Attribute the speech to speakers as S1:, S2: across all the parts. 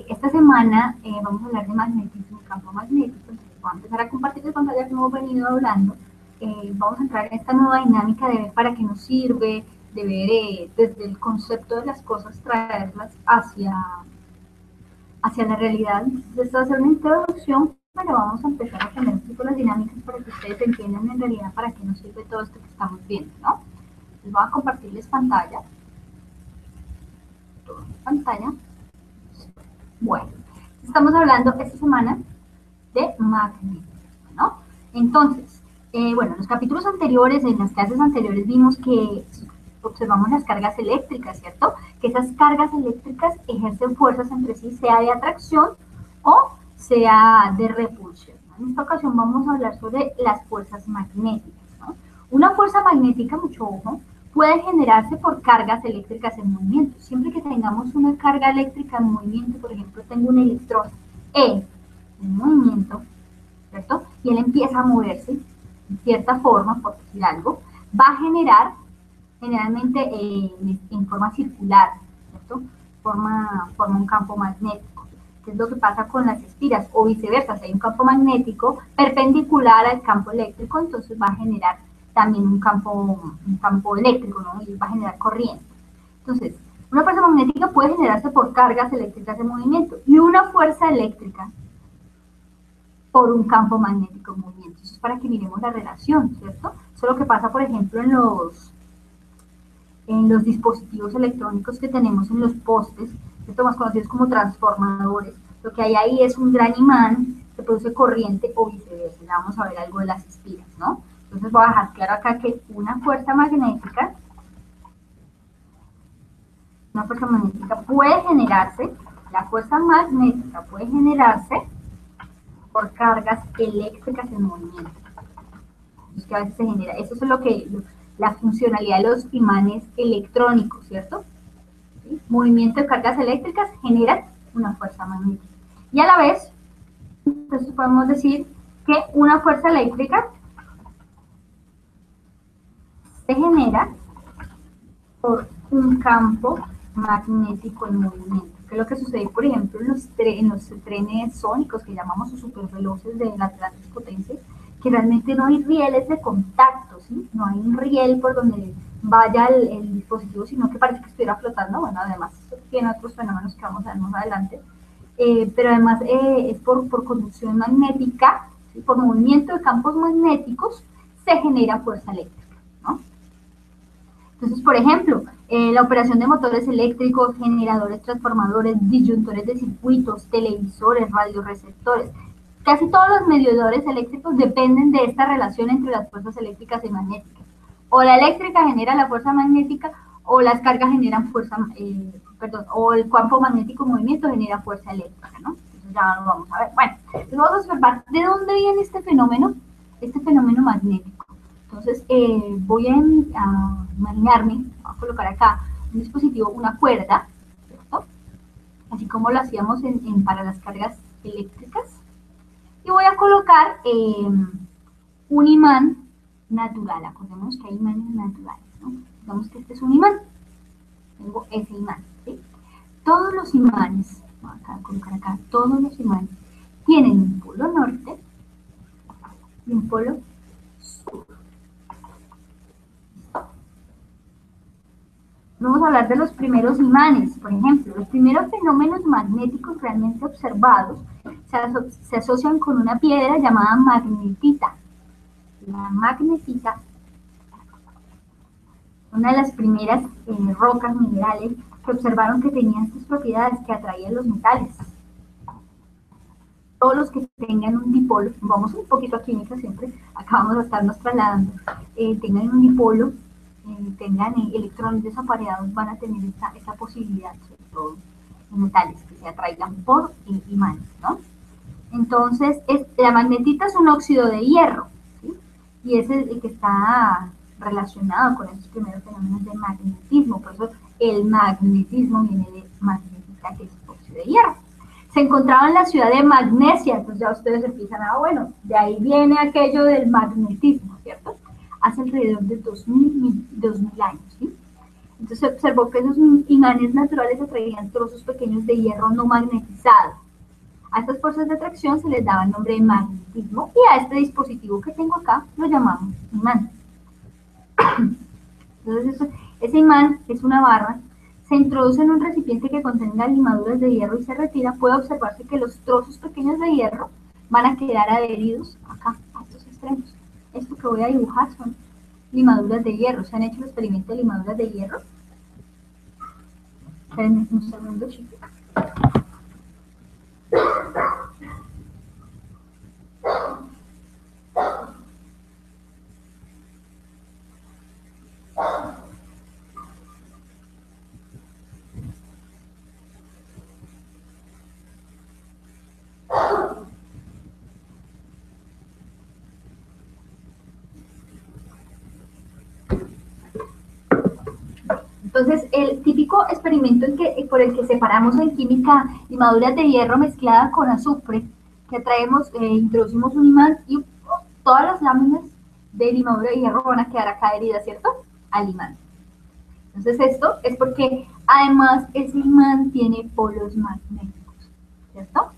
S1: esta semana vamos a hablar de magnetismo y campo magnético. Entonces, voy a empezar a compartir el pantalla que hemos venido hablando. Vamos a entrar en esta nueva dinámica de ver para qué nos sirve, de ver desde el concepto de las cosas, traerlas hacia la realidad. Entonces, esto va a ser una introducción, pero vamos a empezar a tener un poco las dinámicas para que ustedes entiendan en realidad para qué nos sirve todo esto que estamos viendo, ¿no? Les voy a compartirles pantalla. Pantalla. Bueno, estamos hablando esta semana de magnetismo, ¿no? Entonces, bueno, en los capítulos anteriores, en las clases anteriores vimos que observamos las cargas eléctricas, ¿cierto? Que esas cargas eléctricas ejercen fuerzas entre sí, sea de atracción o sea de repulsión. En esta ocasión vamos a hablar sobre las fuerzas magnéticas, ¿no? Una fuerza magnética, mucho ojo, puede generarse por cargas eléctricas en movimiento. Siempre que tengamos una carga eléctrica en movimiento, por ejemplo, tengo un electrón en movimiento, ¿cierto? Y él empieza a moverse en cierta forma, por decir algo, va a generar generalmente en forma circular, ¿cierto? Forma un campo magnético. ¿Qué es lo que pasa con las espiras? O viceversa, si hay un campo magnético perpendicular al campo eléctrico, entonces va a generar también un campo eléctrico, ¿no? Y va a generar corriente. Entonces, una fuerza magnética puede generarse por cargas eléctricas en movimiento y una fuerza eléctrica por un campo magnético en movimiento. Eso es para que miremos la relación, ¿cierto? Eso es lo que pasa, por ejemplo, en los dispositivos electrónicos que tenemos en los postes, ¿cierto? Más conocidos como transformadores. Lo que hay ahí es un gran imán que produce corriente o viceversa. Ya vamos a ver algo de las espiras, ¿no? Entonces voy a dejar claro acá que una fuerza magnética puede generarse, la fuerza magnética puede generarse por cargas eléctricas en movimiento. Es que a veces se genera, eso es lo que, la funcionalidad de los imanes electrónicos, ¿cierto? ¿Sí? Movimiento de cargas eléctricas genera una fuerza magnética. Y a la vez, entonces podemos decir que una fuerza eléctrica se genera por un campo magnético en movimiento. Que es lo que sucede, por ejemplo, en los trenes sónicos que llamamos superveloces de las grandes potencias, que realmente no hay rieles de contacto, ¿sí? No hay un riel por donde vaya el dispositivo, sino que parece que estuviera flotando. Bueno, además tiene otros fenómenos que vamos a ver más adelante, pero además es por conducción magnética, ¿sí? Por movimiento de campos magnéticos se genera fuerza eléctrica, ¿no? Entonces, por ejemplo, la operación de motores eléctricos, generadores, transformadores, disyuntores de circuitos, televisores, radioreceptores, casi todos los medidores eléctricos dependen de esta relación entre las fuerzas eléctricas y magnéticas. O la eléctrica genera la fuerza magnética, o las cargas generan fuerza, o el campo magnético en movimiento genera fuerza eléctrica, ¿no? Entonces ya lo vamos a ver. Bueno, entonces vamos a observar de dónde viene este fenómeno magnético. Entonces voy a imaginarme, voy a colocar acá un dispositivo, una cuerda, ¿cierto? Así como lo hacíamos para las cargas eléctricas. Y voy a colocar un imán natural. Acordémonos que hay imanes naturales, ¿no? Digamos que este es un imán. Tengo ese imán, ¿sí? Todos los imanes, voy a colocar acá, todos los imanes tienen un polo norte y un polo sur. Vamos a hablar de los primeros imanes, por ejemplo. Los primeros fenómenos magnéticos realmente observados se asocian con una piedra llamada magnetita. La magnetita, una de las primeras rocas minerales que observaron que tenían estas propiedades que atraían los metales. Todos los que tengan un dipolo, vamos un poquito a química siempre, acá vamos a estarnos trasladando, tengan un dipolo, tengan electrones desapareados, van a tener esta posibilidad, sobre todo en metales, que se atraigan por imanes, ¿no? Entonces, la magnetita es un óxido de hierro, ¿sí? Y es el que está relacionado con estos primeros fenómenos de magnetismo, por eso el magnetismo viene de magnetita, que es óxido de hierro. Se encontraba en la ciudad de Magnesia, entonces ya ustedes empiezan bueno, de ahí viene aquello del magnetismo, ¿cierto? Hace alrededor de 2000 años, ¿sí? Entonces se observó que esos imanes naturales atraían trozos pequeños de hierro no magnetizado. A estas fuerzas de atracción se les daba el nombre de magnetismo y a este dispositivo que tengo acá lo llamamos imán. Entonces ese imán es una barra, se introduce en un recipiente que contenga limaduras de hierro y se retira. Puede observarse que los trozos pequeños de hierro van a quedar adheridos acá, a estos extremos. Esto que voy a dibujar son limaduras de hierro. ¿Se han hecho el experimento de limaduras de hierro? Espérenme un segundo, chicos. Entonces, el típico experimento por el que separamos en química limaduras de hierro mezclada con azufre, que traemos, introducimos un imán y todas las láminas de limadura de hierro van a quedar acá adheridas, ¿cierto? Al imán. Entonces, esto es porque además ese imán tiene polos magnéticos, ¿cierto?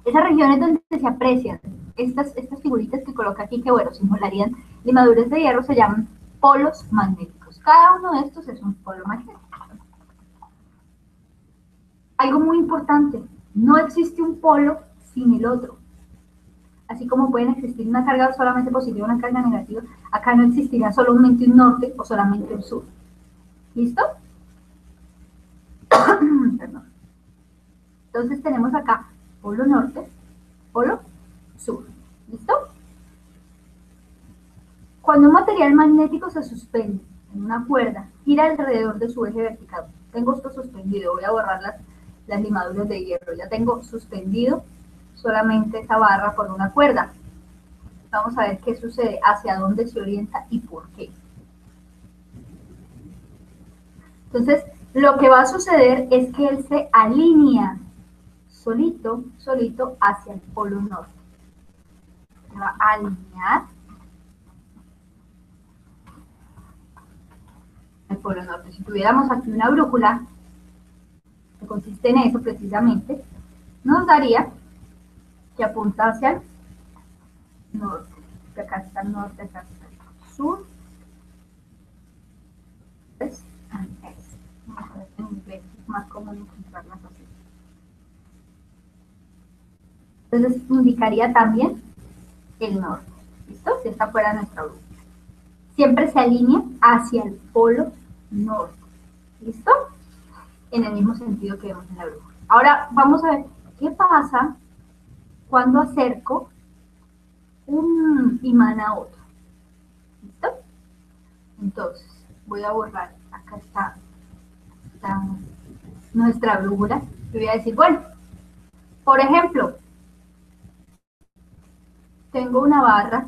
S1: Esas regiones donde se aprecian estas figuritas que coloca aquí, que bueno, simularían limaduras de hierro, se llaman polos magnéticos. Cada uno de estos es un polo magnético. Algo muy importante, no existe un polo sin el otro. Así como pueden existir una carga solamente positiva y una carga negativa, acá no existirá solamente un norte o solamente un sur. ¿Listo? Perdón. Entonces tenemos acá polo norte, polo sur. ¿Listo? Cuando un material magnético se suspende en una cuerda, gira alrededor de su eje vertical. Tengo esto suspendido, voy a borrar las limaduras de hierro. Ya tengo suspendido solamente esa barra por una cuerda. Vamos a ver qué sucede, hacia dónde se orienta y por qué. Entonces, lo que va a suceder es que él se alinea solito hacia el polo norte. Se va a alinear al polo norte. Si tuviéramos aquí una brújula, que consiste en eso precisamente, nos daría que apunta hacia el norte. Acá está el norte, acá está el sur. Es en inglés es más común encontrarlas así. Entonces indicaría también el norte. ¿Listo? Si esta fuera nuestra brújula. Siempre se alinea hacia el polo norte. ¿Listo? En el mismo sentido que vemos en la brújula. Ahora vamos a ver qué pasa cuando acerco un imán a otro. ¿Listo? Entonces, voy a borrar. Acá está nuestra brújula. Le voy a decir, bueno, por ejemplo, tengo una barra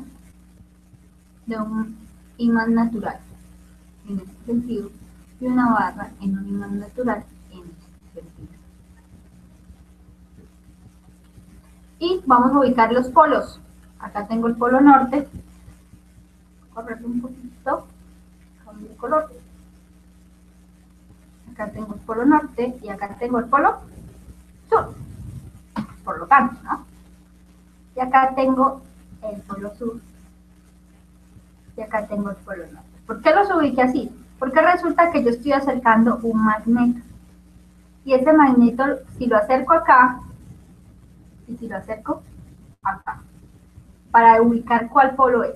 S1: de un imán natural, en este sentido, y una barra en un imán natural, en este sentido. Y vamos a ubicar los polos. Acá tengo el polo norte. Correrlo un poquito. Cambio de color. Acá tengo el polo norte y acá tengo el polo sur. Por lo tanto, ¿no? Y acá tengo el polo sur. Y acá tengo el polo norte. ¿Por qué los ubiqué así? Porque resulta que yo estoy acercando un magneto. Y ese magneto, si lo acerco acá, y si lo acerco acá, para ubicar cuál polo es.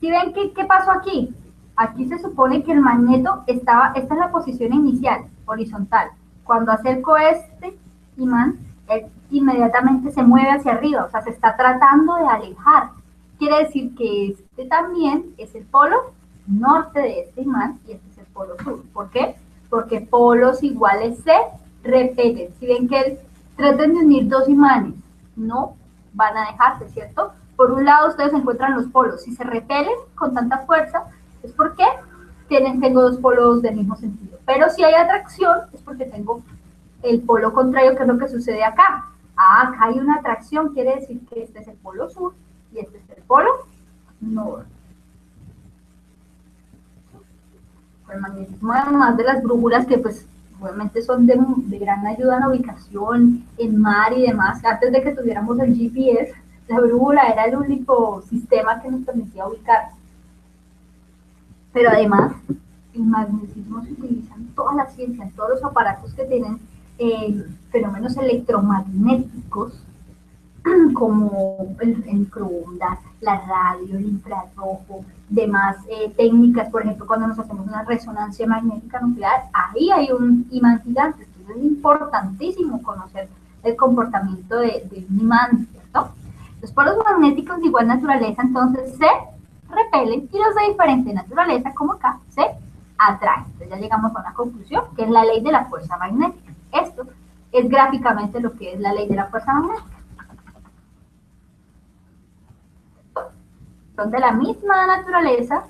S1: ¿Sí ven qué pasó aquí? Aquí se supone que el magneto estaba, esta es la posición inicial, horizontal. Cuando acerco este imán, él inmediatamente se mueve hacia arriba, o sea, se está tratando de alejar. Quiere decir que este también es el polo norte de este imán y este es el polo sur. ¿Por qué? Porque polos iguales se repelen. Si ven que tratan de unir dos imanes, no van a dejarse, ¿cierto? Por un lado ustedes encuentran los polos. Si se repelen con tanta fuerza, es porque tengo dos polos del mismo sentido. Pero si hay atracción, es porque tengo el polo contrario, que es lo que sucede acá. Ah, acá hay una atracción, quiere decir que este es el polo sur y este es el polo norte. El magnetismo, además de las brújulas, que pues obviamente son de gran ayuda en la ubicación, en mar y demás. Antes de que tuviéramos el GPS, la brújula era el único sistema que nos permitía ubicar. Pero además, el magnetismo se utiliza en toda la ciencia, en todos los aparatos que tienen fenómenos electromagnéticos, como el microondas, la radio, el infrarrojo, demás técnicas. Por ejemplo, cuando nos hacemos una resonancia magnética nuclear, ahí hay un imán gigante. Entonces es importantísimo conocer el comportamiento de un imán, ¿cierto? Los polos magnéticos de igual naturaleza entonces se repelen, y los de diferente naturaleza, como acá, se atraen. Entonces ya llegamos a una conclusión, que es la ley de la fuerza magnética. Esto es gráficamente lo que es la ley de la fuerza magnética. Son de la misma naturaleza,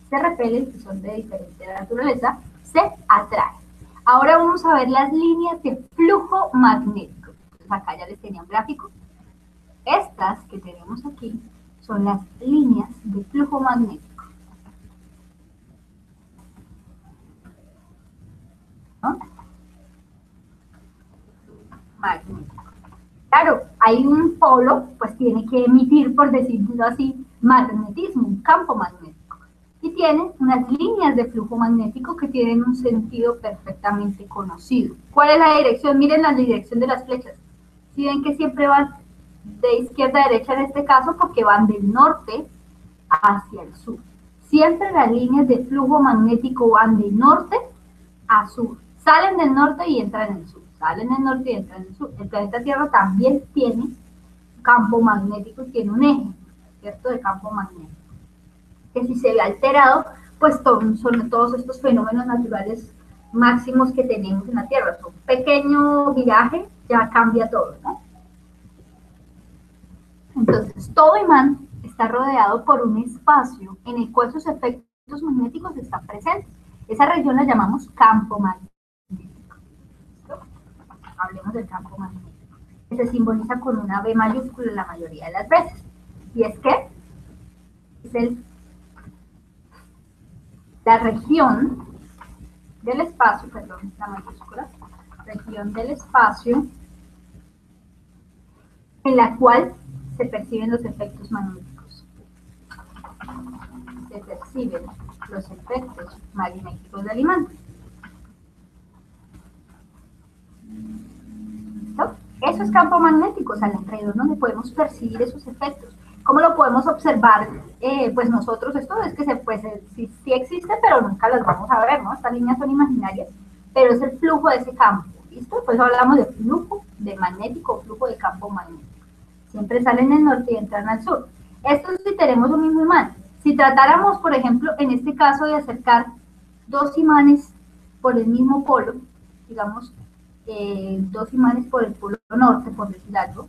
S1: se repelen, y son de diferente naturaleza, se atraen. Ahora vamos a ver las líneas de flujo magnético. Entonces acá ya les tenía un gráfico. Estas que tenemos aquí son las líneas de flujo magnético, ¿no? Magnético. Claro, hay un polo, pues tiene que emitir, por decirlo así, magnetismo, un campo magnético. Y tiene unas líneas de flujo magnético que tienen un sentido perfectamente conocido. ¿Cuál es la dirección? Miren la dirección de las flechas. Si ven que siempre van de izquierda a derecha en este caso, porque van del norte hacia el sur. Siempre las líneas de flujo magnético van de norte a sur. Salen del norte y entran en el sur. Salen del norte y entran en el sur. El planeta Tierra también tiene campo magnético y tiene un eje, ¿cierto?, de campo magnético. Que si se ve alterado, pues son todos estos fenómenos naturales máximos que tenemos en la Tierra. Un pequeño viraje ya cambia todo, ¿no? Entonces, todo imán está rodeado por un espacio en el cual sus efectos magnéticos están presentes. Esa región la llamamos campo magnético. ¿Listo? Hablemos del campo magnético. Se simboliza con una B mayúscula la mayoría de las veces. Y es que es la región del espacio, perdón, la mayúscula, región del espacio en la cual se perciben los efectos magnéticos. Se perciben los efectos magnéticos del imán. ¿Listo? Eso es campo magnético, o sea, alrededor donde podemos percibir esos efectos. ¿Cómo lo podemos observar? Pues nosotros, esto es que sí existe, pero nunca las vamos a ver, ¿no? Estas líneas son imaginarias, pero es el flujo de ese campo, ¿listo? Pues hablamos de flujo de magnético, flujo de campo magnético. Siempre salen del norte y entran al sur. Esto es si tenemos un mismo imán. Si tratáramos, por ejemplo, en este caso de acercar dos imanes por el mismo polo, digamos, dos imanes por el polo norte, por decir algo.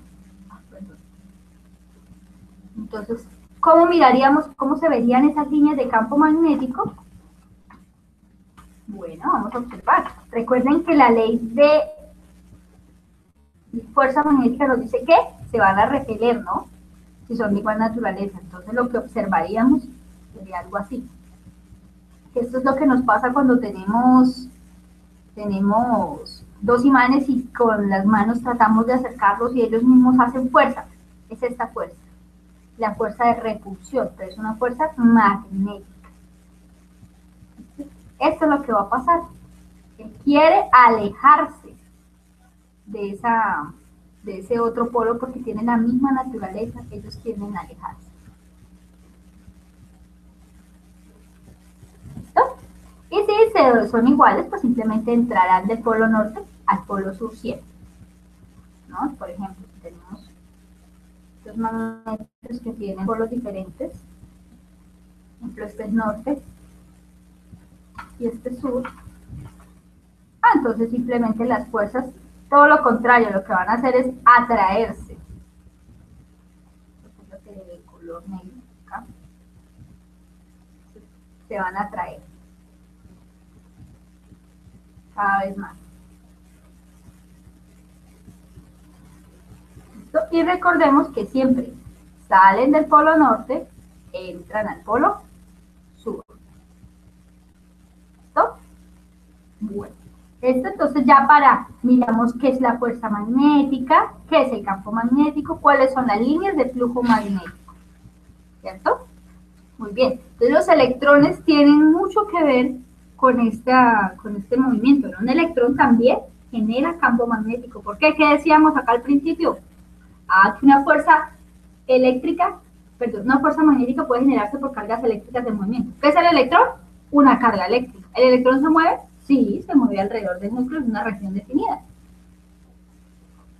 S1: Entonces, ¿cómo miraríamos, cómo se verían esas líneas de campo magnético? Bueno, vamos a observar. Recuerden que la ley de fuerza magnética nos dice que se van a repeler, ¿no? Si son de igual naturaleza. Entonces, lo que observaríamos sería algo así. Esto es lo que nos pasa cuando tenemos dos imanes y con las manos tratamos de acercarlos y ellos mismos hacen fuerza. Es esta fuerza, la fuerza de repulsión, pero es una fuerza magnética. Esto es lo que va a pasar. Él quiere alejarse de ese otro polo porque tienen la misma naturaleza, ellos quieren alejarse. ¿Listo? Y si son iguales, pues simplemente entrarán del polo norte al polo sur siempre, ¿no? Por ejemplo, si tenemos dos magnetos que tienen polos diferentes, por ejemplo, este es norte y este es sur, entonces simplemente las fuerzas, todo lo contrario, lo que van a hacer es atraerse. Esto es lo que el color negro acá. Se van a atraer cada vez más. ¿Listo? Y recordemos que siempre salen del polo norte, entran al polo sur. ¿Listo? Esto entonces ya miramos qué es la fuerza magnética, qué es el campo magnético, cuáles son las líneas de flujo magnético, ¿cierto? Muy bien, entonces los electrones tienen mucho que ver con este movimiento, ¿no? Un electrón también genera campo magnético. ¿Por qué? ¿Qué decíamos acá al principio? Que una fuerza eléctrica, perdón, una fuerza magnética puede generarse por cargas eléctricas de movimiento. ¿Qué es el electrón? Una carga eléctrica. ¿El electrón se mueve? Sí, se mueve alrededor del núcleo en una región definida.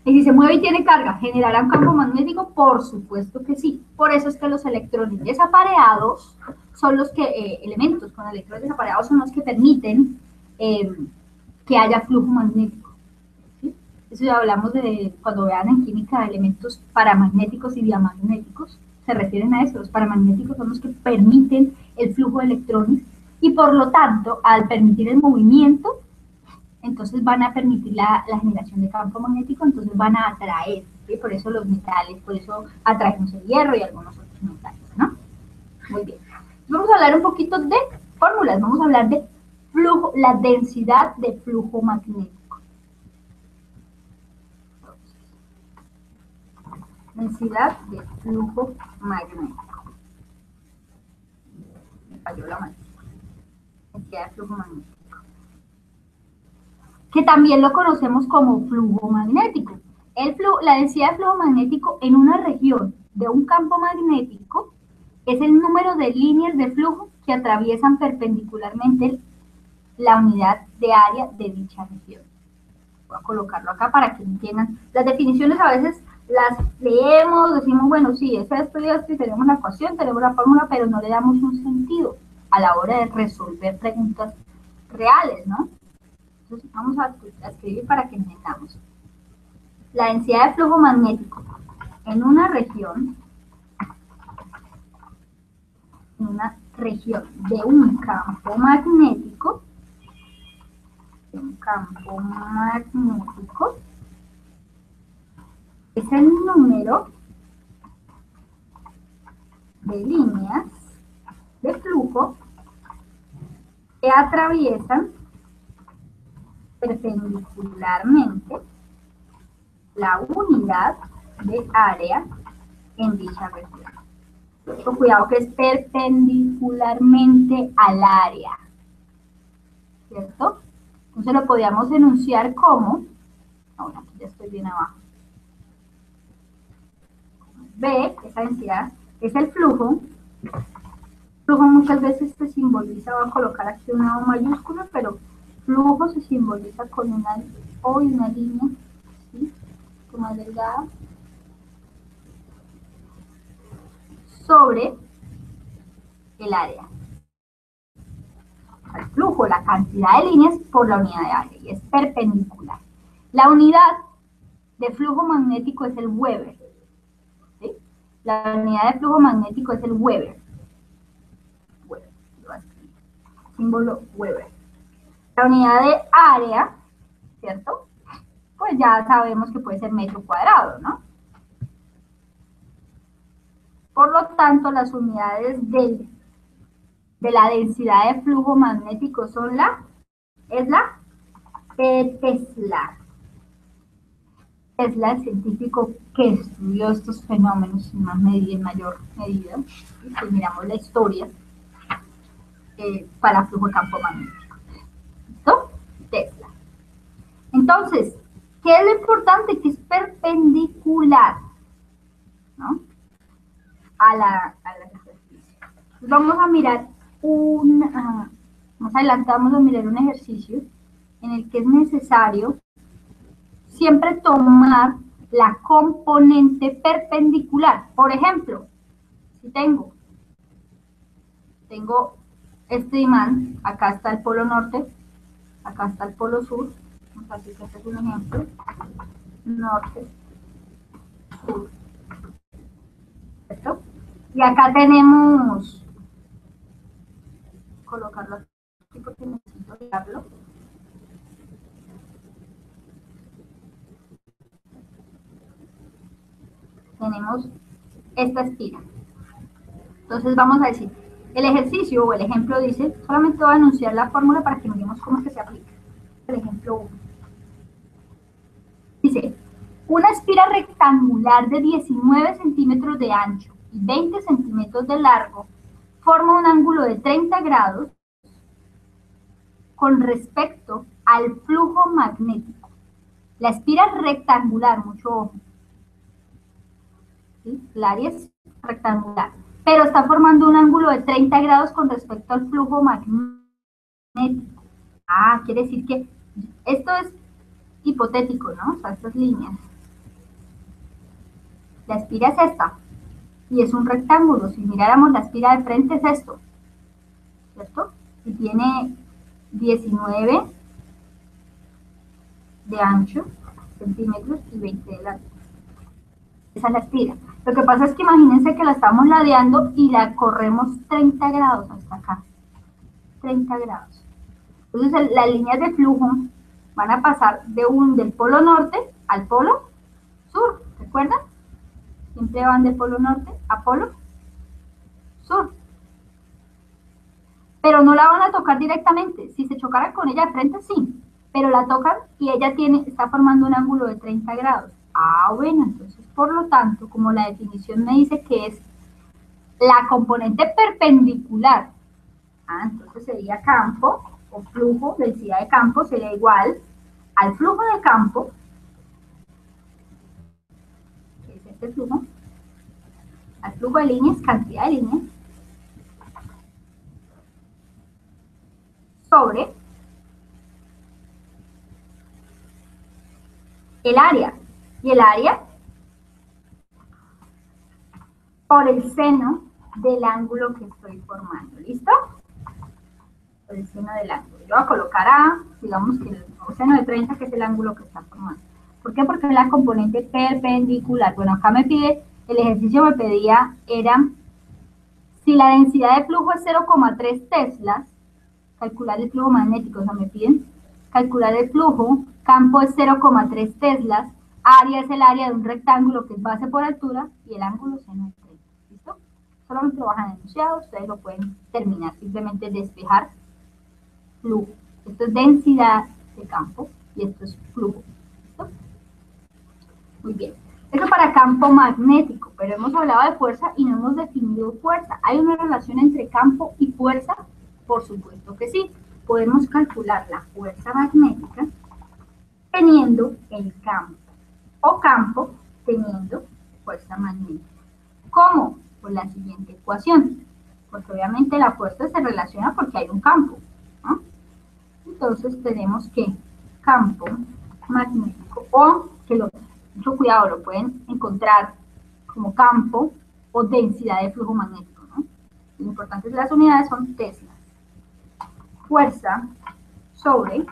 S1: Y si se mueve y tiene carga, ¿generará un campo magnético? Por supuesto que sí. Por eso es que los electrones desapareados son los que, elementos con electrones desapareados son los que permiten que haya flujo magnético. ¿Sí? Eso ya hablamos de, cuando vean en química, de elementos paramagnéticos y diamagnéticos, se refieren a eso. Los paramagnéticos son los que permiten el flujo de electrones y por lo tanto, al permitir el movimiento, entonces van a permitir la generación de campo magnético, entonces van a atraer, ¿sí? Por eso los metales, por eso atraemos el hierro y algunos otros metales, ¿no? Muy bien. Vamos a hablar un poquito de fórmulas, vamos a hablar de flujo, la densidad de flujo magnético. Densidad de flujo magnético. Me falló la mano. Densidad de flujo magnético. Que también lo conocemos como flujo magnético. La densidad de flujo magnético en una región de un campo magnético es el número de líneas de flujo que atraviesan perpendicularmente la unidad de área de dicha región. Voy a colocarlo acá para que entiendan. Las definiciones a veces las leemos, decimos, bueno, sí, es esto y esto, y tenemos la ecuación, tenemos la fórmula, pero no le damos un sentido a la hora de resolver preguntas reales, ¿no? Entonces vamos a escribir para que entendamos. La densidad de flujo magnético en una región de un campo magnético, es el número de líneas de flujo que atraviesan perpendicularmente la unidad de área en dicha región. Con cuidado que es perpendicularmente al área, ¿cierto? Entonces lo podríamos enunciar como, ahora aquí ya estoy bien abajo, B, esa densidad, es el flujo. El flujo muchas veces se simboliza, voy a colocar aquí una O mayúscula, pero flujo se simboliza con una O y una línea, ¿sí? Más delgada, sobre el área. El flujo, la cantidad de líneas por la unidad de área, y es perpendicular. La unidad de flujo magnético es el Weber. ¿Sí? La unidad de flujo magnético es el Weber. Símbolo Weber. La unidad de área, ¿cierto? Pues ya sabemos que puede ser metro cuadrado, ¿no? Por lo tanto, las unidades de la densidad de flujo magnético son es la Tesla. Tesla, el científico que estudió estos fenómenos en mayor medida, y pues miramos la historia para flujo de campo magnético. ¿Listo? Tesla. Entonces, ¿qué es lo importante? Que es perpendicular, ¿no? a la superficie. Entonces vamos a mirar más adelante vamos a mirar un ejercicio en el que es necesario siempre tomar la componente perpendicular. Por ejemplo, si tengo este imán, acá está el polo norte, acá está el polo sur, así que este es un ejemplo, norte, sur, ¿cierto? Y acá tenemos, colocarlo aquí porque necesito ligarlo. Tenemos esta esquina. Entonces vamos a decir, el ejercicio o el ejemplo dice, solamente voy a anunciar la fórmula para que miremos cómo es que se aplica. El ejemplo ejemplo 1. Dice, una espira rectangular de 19 centímetros de ancho y 20 centímetros de largo forma un ángulo de 30 grados con respecto al flujo magnético. La espira rectangular, mucho ojo, ¿sí? El área es rectangular, pero está formando un ángulo de 30 grados con respecto al flujo magnético. Quiere decir que esto es hipotético, ¿no? O sea, estas líneas. La espira es esta, y es un rectángulo. Si miráramos la espira de frente es esto, ¿cierto? Y tiene 19 de ancho, centímetros, y 20 de largo. Esa es la espira. Lo que pasa es que imagínense que la estamos ladeando y la corremos 30 grados hasta acá. 30 grados. Entonces las líneas de flujo van a pasar del polo norte al polo sur, ¿recuerdan? Siempre van del polo norte a polo sur. Pero no la van a tocar directamente. Si se chocaran con ella de frente, sí. Pero la tocan y ella está formando un ángulo de 30 grados. Bueno, entonces, por lo tanto, como la definición me dice que es la componente perpendicular, entonces sería campo o flujo, densidad de campo, sería igual al flujo de campo, que es este flujo, al flujo de líneas, cantidad de líneas, sobre el área. Y el área por el seno del ángulo que estoy formando. ¿Listo? Por el seno del ángulo. Yo voy a colocar digamos que el seno de 30, que es el ángulo que está formando. ¿Por qué? Porque es la componente perpendicular. Bueno, acá me pide, el ejercicio me pedía, era, si la densidad de flujo es 0,3 teslas, calcular el flujo magnético, o sea, me piden calcular el flujo, campo es 0,3 teslas, área es el área de un rectángulo que es base por altura, y el ángulo seno es 30, ¿listo? Solamente lo bajan enunciado, ustedes lo pueden terminar, simplemente despejar flujo. Esto es densidad de campo, y esto es flujo, ¿listo? Muy bien. Eso para campo magnético, pero hemos hablado de fuerza y no hemos definido fuerza. ¿Hay una relación entre campo y fuerza? Por supuesto que sí. Podemos calcular la fuerza magnética teniendo el campo, o campo teniendo fuerza magnética. ¿Cómo? Por la siguiente ecuación, porque obviamente la fuerza se relaciona porque hay un campo, ¿no? Entonces tenemos que campo magnético, o que mucho cuidado, lo pueden encontrar como campo o densidad de flujo magnético, ¿no? Lo importante es que las unidades son teslas. Fuerza sobre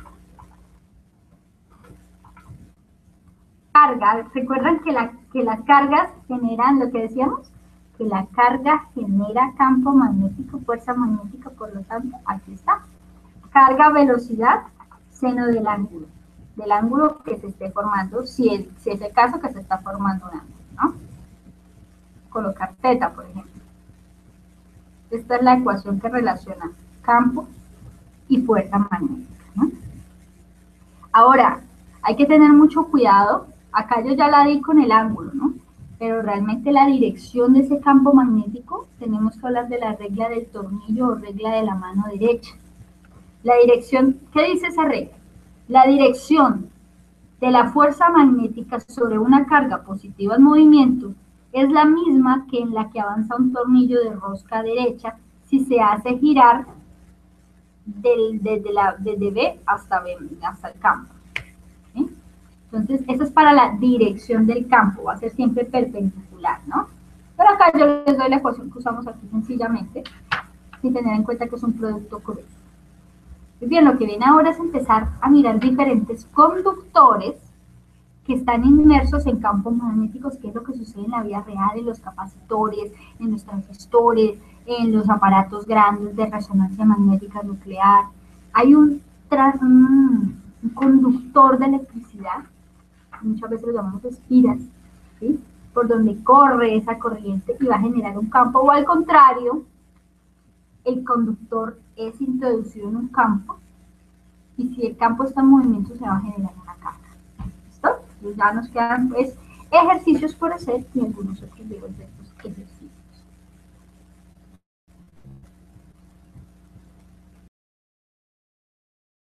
S1: carga. ¿Recuerdan que las cargas generan lo que decíamos? Que la carga genera campo magnético, fuerza magnética, por lo tanto, aquí está. Carga, velocidad, seno del ángulo que se esté formando, si es el caso que se está formando un ángulo, ¿no? Colocar θ, por ejemplo. Esta es la ecuación que relaciona campo y fuerza magnética, ¿no? Ahora, hay que tener mucho cuidado. Acá yo ya la di con el ángulo, ¿no? Pero realmente la dirección de ese campo magnético, tenemos que hablar de la regla del tornillo o regla de la mano derecha. La dirección, ¿qué dice esa regla? La dirección de la fuerza magnética sobre una carga positiva en movimiento es la misma que en la que avanza un tornillo de rosca derecha si se hace girar desde B hasta el campo. ¿Sí? Entonces, eso es para la dirección del campo, va a ser siempre perpendicular, ¿no? Pero acá yo les doy la ecuación que usamos aquí sencillamente, sin tener en cuenta que es un producto correcto. Muy bien, lo que viene ahora es empezar a mirar diferentes conductores que están inmersos en campos magnéticos, que es lo que sucede en la vida real, en los capacitores, en los transistores, en los aparatos grandes de resonancia magnética nuclear. Hay un conductor de electricidad, muchas veces lo llamamos espiras, ¿sí? Por donde corre esa corriente y va a generar un campo, o al contrario, el conductor es introducido en un campo Y si el campo está en movimiento, se va a generar una carga. ¿Listo? Entonces ya nos quedan pues ejercicios por hacer y algunos otros de estos ejercicios.